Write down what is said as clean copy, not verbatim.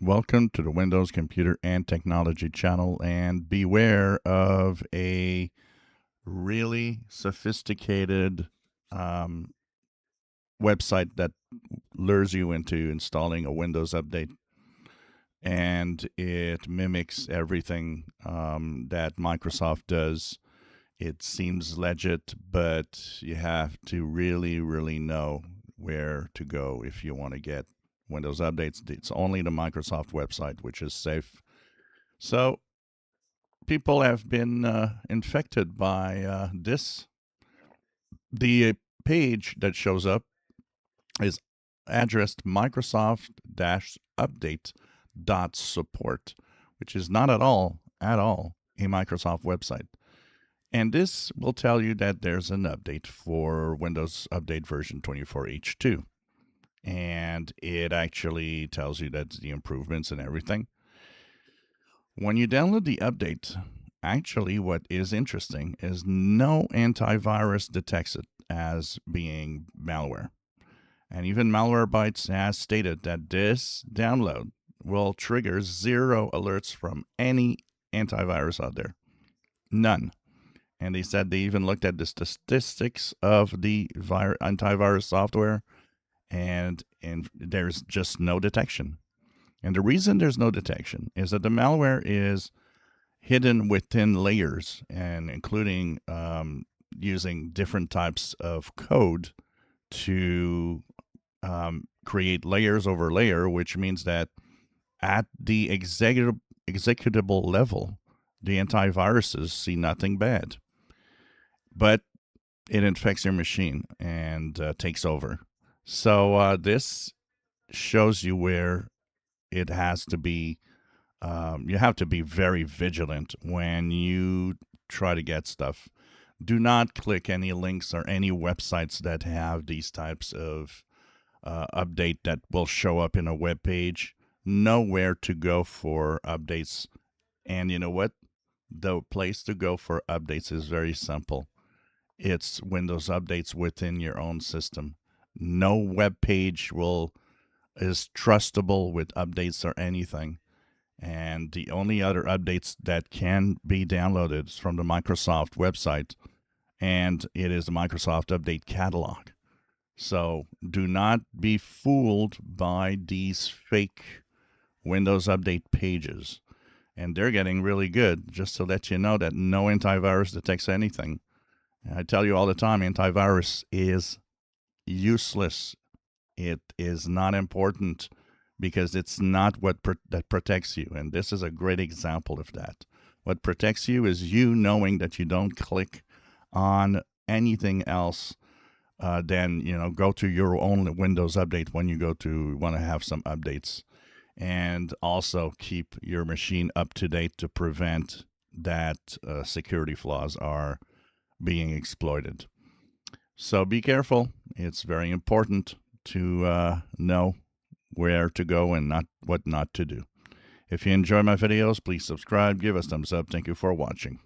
Welcome to the Windows Computer and Technology channel, and beware of a really sophisticated um, website that lures you into installing a Windows update, and it mimics everything that Microsoft does. It seems legit, but you have to really know where to go if you want to get Windows updates. It's only the Microsoft website, which is safe. So people have been infected by this. The page that shows up is addressed Microsoft-update.support, which is not at all a Microsoft website. And this will tell you that there's an update for Windows Update version 24H2. And it actually tells you that the improvements and everything. When you download the update, actually what is interesting is no antivirus detects it as being malware. And even Malwarebytes has stated that this download will trigger 0 alerts from any antivirus out there. None. And they said they even looked at the statistics of the antivirus software, and there's just no detection. And the reason there's no detection is that the malware is hidden within layers, and including using different types of code to create layers over layer, which means that at the executable level, the antiviruses see nothing bad, but it infects your machine and takes over. So this shows you where it has to be. You have to be very vigilant when you try to get stuff. Do not click any links or any websites that have these types of update that will show up in a web page. Know where to go for updates. And you know what? The place to go for updates is very simple. It's Windows updates within your own system. No web page is trustable with updates or anything. And the only other updates that can be downloaded is from the Microsoft website, and it is the Microsoft Update Catalog. So do not be fooled by these fake Windows Update pages. And they're getting really good, just to let you know that no antivirus detects anything. And I tell you all the time, antivirus is useless. It is not important because it's not what that protects you. And this is a great example of that. What protects you is you knowing that you don't click on anything else than, go to your own Windows update when you want to have some updates. And also keep your machine up to date to prevent that security flaws are being exploited. So be careful. It's very important to know where to go and what not to do. If you enjoy my videos, please subscribe, give us thumbs up. Thank you for watching.